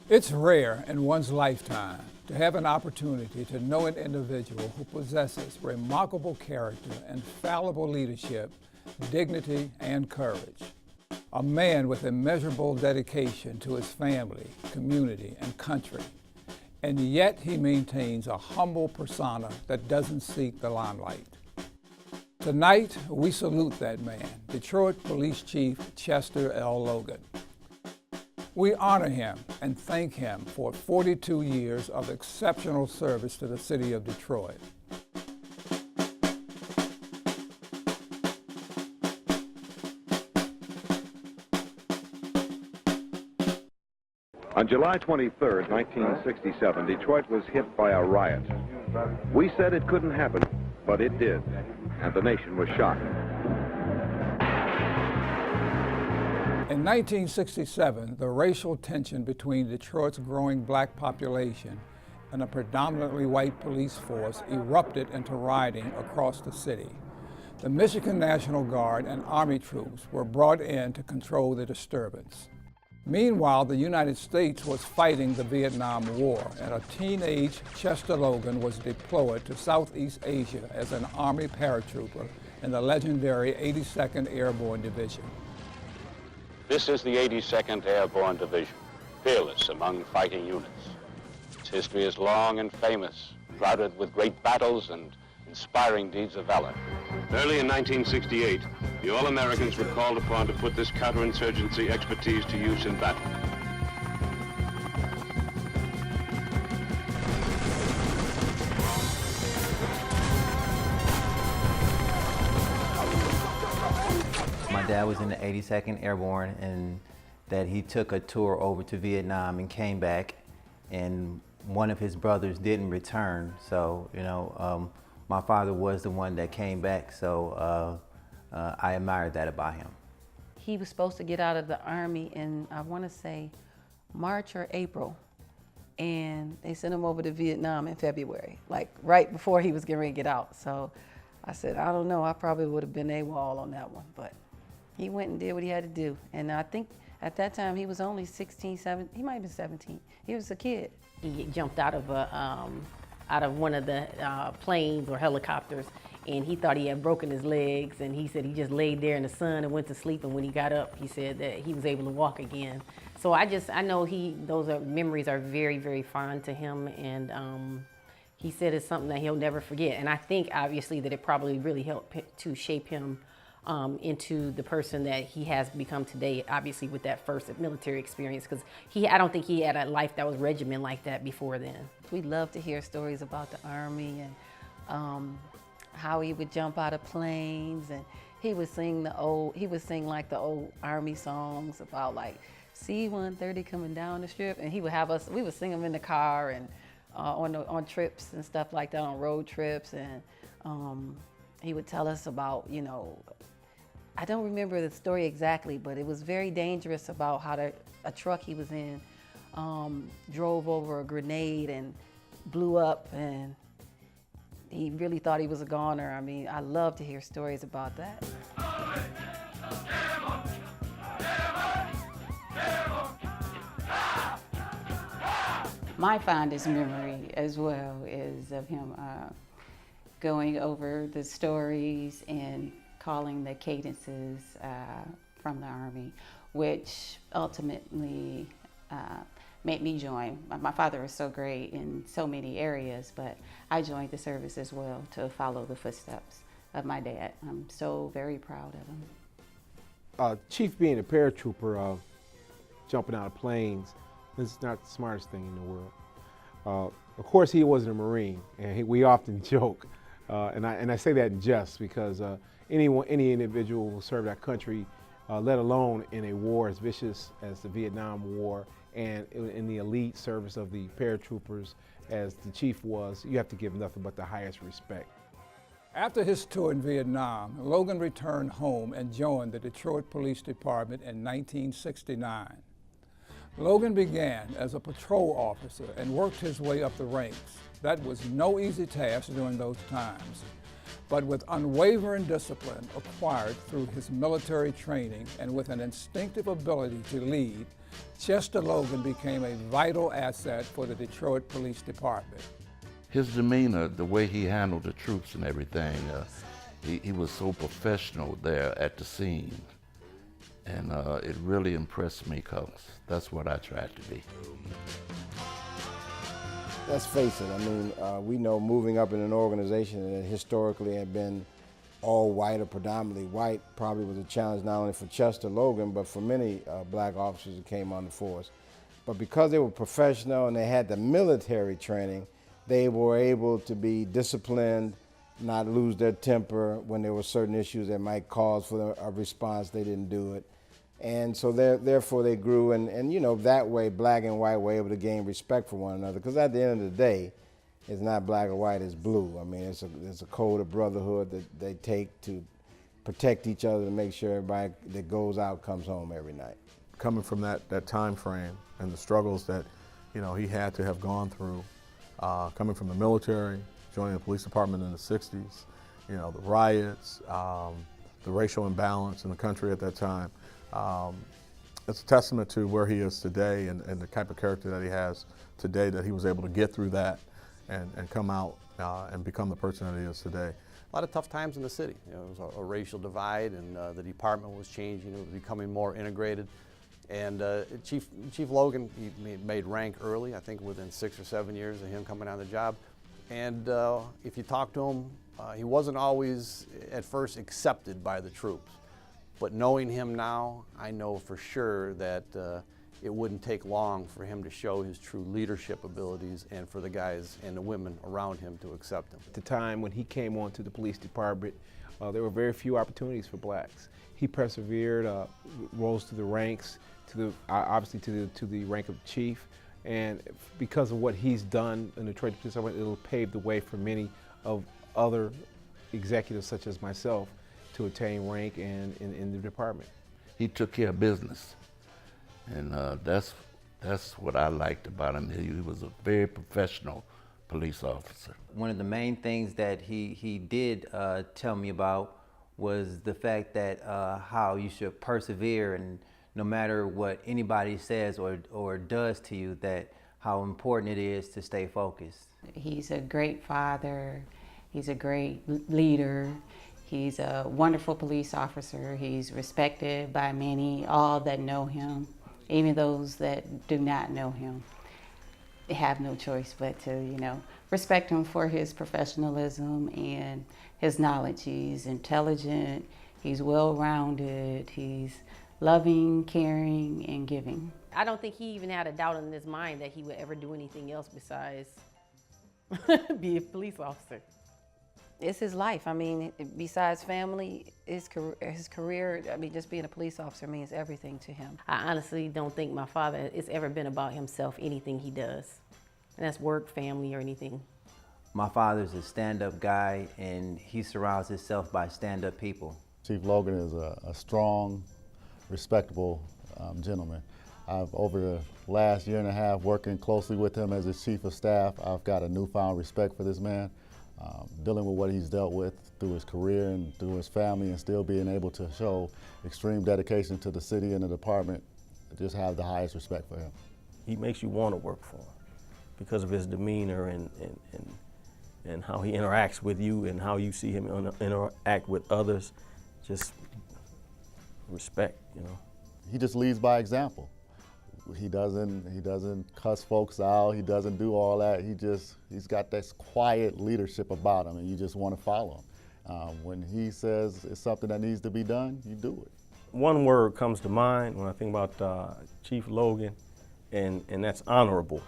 It's rare in one's lifetime to have an opportunity to know an individual who possesses remarkable character, infallible leadership, dignity, and courage. A man with immeasurable dedication to his family, community, and country. And yet he maintains a humble persona that doesn't seek the limelight. Tonight, we salute that man, Detroit Police Chief Chester L. Logan. We honor him and thank him for 42 years of exceptional service to the city of Detroit. On July 23, 1967, Detroit was hit by a riot. We said it couldn't happen, but it did, and the nation was shocked. In 1967, the racial tension between Detroit's growing black population and a predominantly white police force erupted into rioting across the city. The Michigan National Guard and Army troops were brought in to control the disturbance. Meanwhile, the United States was fighting the Vietnam War, and a teenage Chester Logan was deployed to Southeast Asia as an Army paratrooper in the legendary 82nd Airborne Division. This is the 82nd Airborne Division, fearless among fighting units. Its history is long and famous, crowded with great battles and inspiring deeds of valor. Early in 1968, the All-Americans were called upon to put this counterinsurgency expertise to use in battle. My dad was in the 82nd Airborne, and that he took a tour over to Vietnam and came back, and one of his brothers didn't return. So, my father was the one that came back, so I admired that about him. He was supposed to get out of the Army in, I want to say, March or April, and they sent him over to Vietnam in February, like right before he was getting ready to get out. So I said, I don't know, I probably would have been AWOL on that one, but he went and did what he had to do. And I think at that time he was only 16, 17, he might have been 17. He was a kid. He jumped out of one of the planes or helicopters, and he thought he had broken his legs, and he said he just laid there in the sun and went to sleep, and when he got up, he said that he was able to walk again. So I know those memories are very, very fond to him, and he said it's something that he'll never forget. And I think obviously that it probably really helped to shape him into the person that he has become today, obviously with that first military experience, because I don't think he had a life that was regimented like that before then. We love to hear stories about the Army and how he would jump out of planes, and he would sing like the old Army songs about like C-130 coming down the strip, and we would sing them in the car and on trips and stuff like that, on road trips, and he would tell us about, I don't remember the story exactly, but it was very dangerous about how a truck he was in drove over a grenade and blew up, and he really thought he was a goner. I mean, I love to hear stories about that. My fondest memory as well is of him going over the stories and calling the cadences from the Army, which ultimately made me join. My father was so great in so many areas, but I joined the service as well to follow the footsteps of my dad. I'm so very proud of him. Chief being a paratrooper, jumping out of planes, this is not the smartest thing in the world. Of course, he wasn't a Marine, and we often joke, and I say that in jest, because any individual who served our country, let alone in a war as vicious as the Vietnam War, and in the elite service of the paratroopers as the chief was, you have to give nothing but the highest respect. After his tour in Vietnam, Logan returned home and joined the Detroit Police Department in 1969. Logan began as a patrol officer and worked his way up the ranks. That was no easy task during those times, but with unwavering discipline acquired through his military training and with an instinctive ability to lead, Chester Logan became a vital asset for the Detroit Police Department. His demeanor, the way he handled the troops and everything, he was so professional there at the scene. And it really impressed me because that's what I tried to be. Let's face it, I mean, we know moving up in an organization that historically had been all white or predominantly white probably was a challenge not only for Chester Logan, but for many black officers who came on the force. But because they were professional and they had the military training, they were able to be disciplined, not lose their temper when there were certain issues that might cause for a response, they didn't do it. And so therefore they grew, and you know, that way black and white were able to gain respect for one another, because at the end of the day, it's not black or white, it's blue. I mean, it's a code of brotherhood that they take to protect each other, to make sure everybody that goes out comes home every night. Coming from that time frame and the struggles that, you know, he had to have gone through, coming from the military, joining the police department in the 60s, you know, the riots, the racial imbalance in the country at that time. It's a testament to where he is today and the type of character that he has today, that he was able to get through that and come out and become the person that he is today. A lot of tough times in the city. You know, it was a racial divide, and the department was changing. It was becoming more integrated. And Chief Logan, he made rank early, I think within 6 or 7 years of him coming on the job. And if you talk to him, he wasn't always at first accepted by the troops. But knowing him now, I know for sure that it wouldn't take long for him to show his true leadership abilities and for the guys and the women around him to accept him. At the time when he came on to the police department, there were very few opportunities for blacks. He persevered, rose to the ranks, obviously to the rank of chief, and because of what he's done in the Detroit Police Department, it'll pave the way for many of other executives such as myself to attain rank and in the department. He took care of business, and that's what I liked about him. He was a very professional police officer. One of the main things that he did tell me about was the fact that how you should persevere, and no matter what anybody says or does to you, that how important it is to stay focused. He's a great father, he's a great leader, he's a wonderful police officer, he's respected by many, all that know him, even those that do not know him. They have no choice but to, you know, respect him for his professionalism and his knowledge. He's intelligent, he's well-rounded, he's loving, caring, and giving. I don't think he even had a doubt in his mind that he would ever do anything else besides be a police officer. It's his life. I mean, besides family, his career, I mean, just being a police officer means everything to him. I honestly don't think my father, it's ever been about himself, anything he does. And that's work, family, or anything. My father's a stand-up guy, and he surrounds himself by stand-up people. Chief Logan is a strong, respectable gentleman. Over the last year and a half, working closely with him as his chief of staff, I've got a newfound respect for this man. Dealing with what he's dealt with through his career and through his family, and still being able to show extreme dedication to the city and the department, I just have the highest respect for him. He makes you want to work for him because of his demeanor and how he interacts with you and how you see him interact with others. Just respect, you know. He just leads by example. He doesn't cuss folks out. He doesn't do all that. He's got this quiet leadership about him, and you just want to follow him. When he says it's something that needs to be done, you do it. One word comes to mind when I think about Chief Logan, and that's honorable.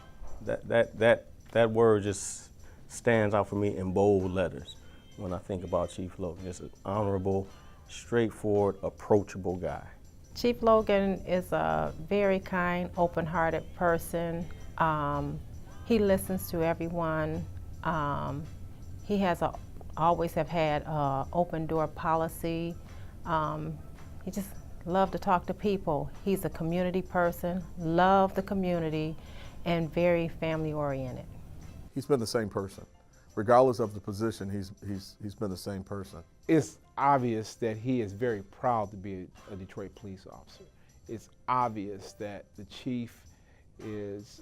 That word just stands out for me in bold letters when I think about Chief Logan. It's an honorable, straightforward, approachable guy. Chief Logan is a very kind, open-hearted person. He listens to everyone. He has always have had an open door policy. He just loved to talk to people. He's a community person, loved the community, and very family oriented. He's been the same person. Regardless of the position, he's been the same person. It's obvious that he is very proud to be a Detroit police officer. it's obvious that the chief is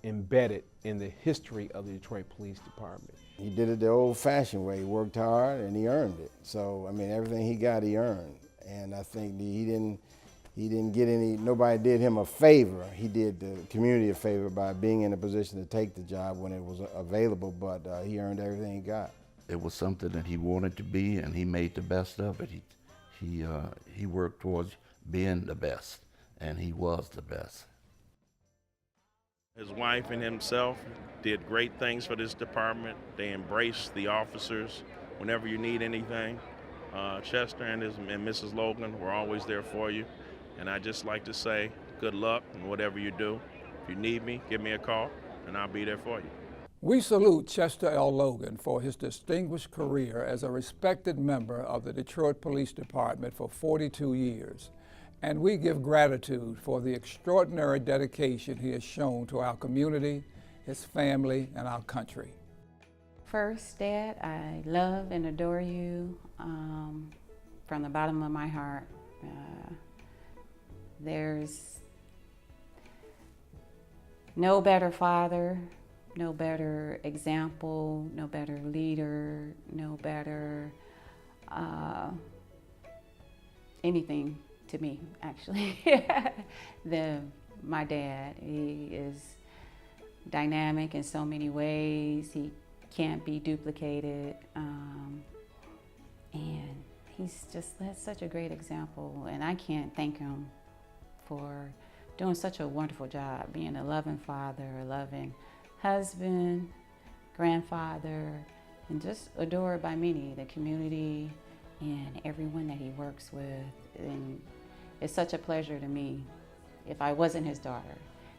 embedded in the history of the Detroit Police Department. He did it the old-fashioned way. He worked hard and he earned it. So, I mean, everything he got, he earned. And I think he didn't get any, nobody did him a favor. He did the community a favor by being in a position to take the job when it was available, but he earned everything he got. It was something that he wanted to be, and he made the best of it. He worked towards being the best, and he was the best. His wife and himself did great things for this department. They embraced the officers whenever you need anything. Chester and Mrs. Logan were always there for you. And I just like to say good luck in whatever you do. If you need me, give me a call, and I'll be there for you. We salute Chester L. Logan for his distinguished career as a respected member of the Detroit Police Department for 42 years. And we give gratitude for the extraordinary dedication he has shown to our community, his family, and our country. First, Dad, I love and adore you from the bottom of my heart. There's no better father, no better example, no better leader, no better anything to me, actually, than my dad. He is dynamic in so many ways. He can't be duplicated. And he's just such a great example. And I can't thank him for doing such a wonderful job, being a loving father, a loving husband, grandfather, and just adored by many, the community and everyone that he works with. And it's such a pleasure to me. If I wasn't his daughter,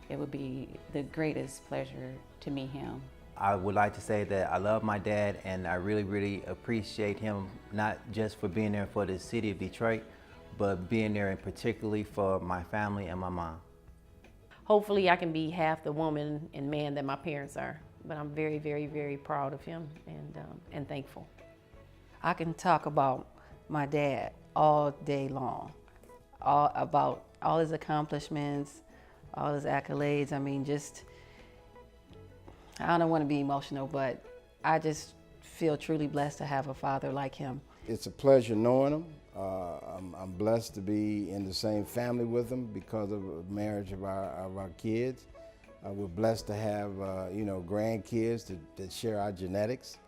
it would be the greatest pleasure to meet him. I would like to say that I love my dad, and I really, really appreciate him, not just for being there for the city of Detroit, but being there and particularly for my family and my mom. Hopefully I can be half the woman and man that my parents are, but I'm very, very, very proud of him and thankful. I can talk about my dad all day long, about all his accomplishments, all his accolades. I mean, I don't want to be emotional, but I just feel truly blessed to have a father like him. It's a pleasure knowing him. I'm blessed to be in the same family with him because of the marriage of our kids. We're blessed to have grandkids that share our genetics.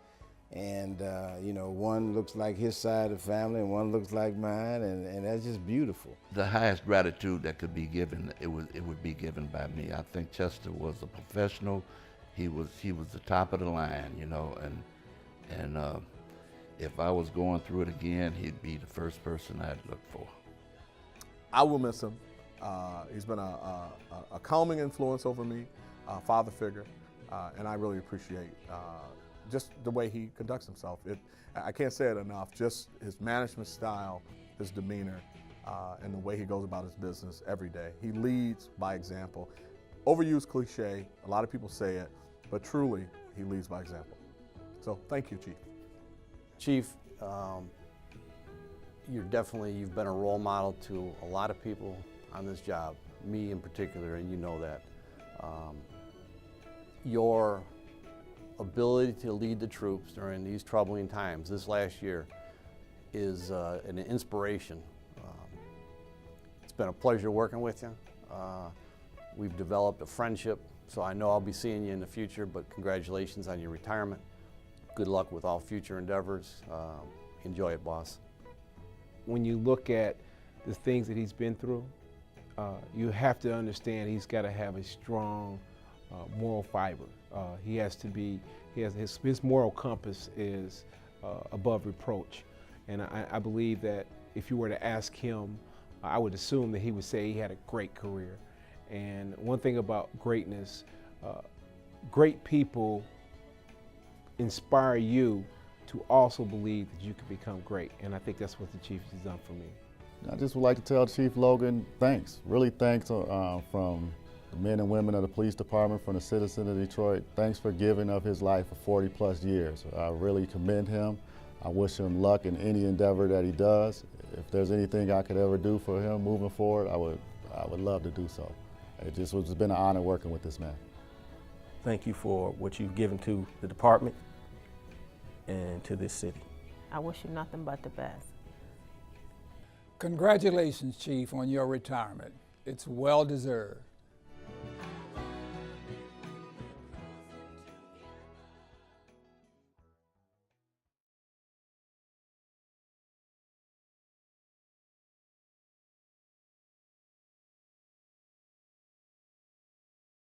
And one looks like his side of the family and one looks like mine, and that's just beautiful. The highest gratitude that could be given, it would be given by me. I think Chester was a professional. He was the top of the line, and if I was going through it again, he'd be the first person I'd look for. I will miss him. He's been a calming influence over me, a father figure, and I really appreciate just the way he conducts himself. I can't say it enough, just his management style, his demeanor, and the way he goes about his business every day. He leads by example. Overused cliche, a lot of people say it, but truly, he leads by example. So thank you, Chief. Chief, you've been a role model to a lot of people on this job, me in particular, and you know that. Your ability to lead the troops during these troubling times, this last year, is an inspiration. It's been a pleasure working with you. We've developed a friendship, so I know I'll be seeing you in the future, but congratulations on your retirement. Good luck with all future endeavors. Enjoy it, boss. When you look at the things that he's been through, you have to understand he's got to have a strong moral fiber. His moral compass is above reproach. And I believe that if you were to ask him, I would assume that he would say he had a great career. And one thing about greatness, great people inspire you to also believe that you can become great. And I think that's what the Chief has done for me. I just would like to tell Chief Logan thanks, really thanks from the men and women of the police department, from the citizens of Detroit. Thanks for giving of his life for 40+ years. I really commend him. I wish him luck in any endeavor that he does. if there's anything I could ever do for him moving forward, I would love to do so. It's been an honor working with this man. Thank you for what you've given to the department and to this city. I wish you nothing but the best. Congratulations, Chief, on your retirement. It's well deserved.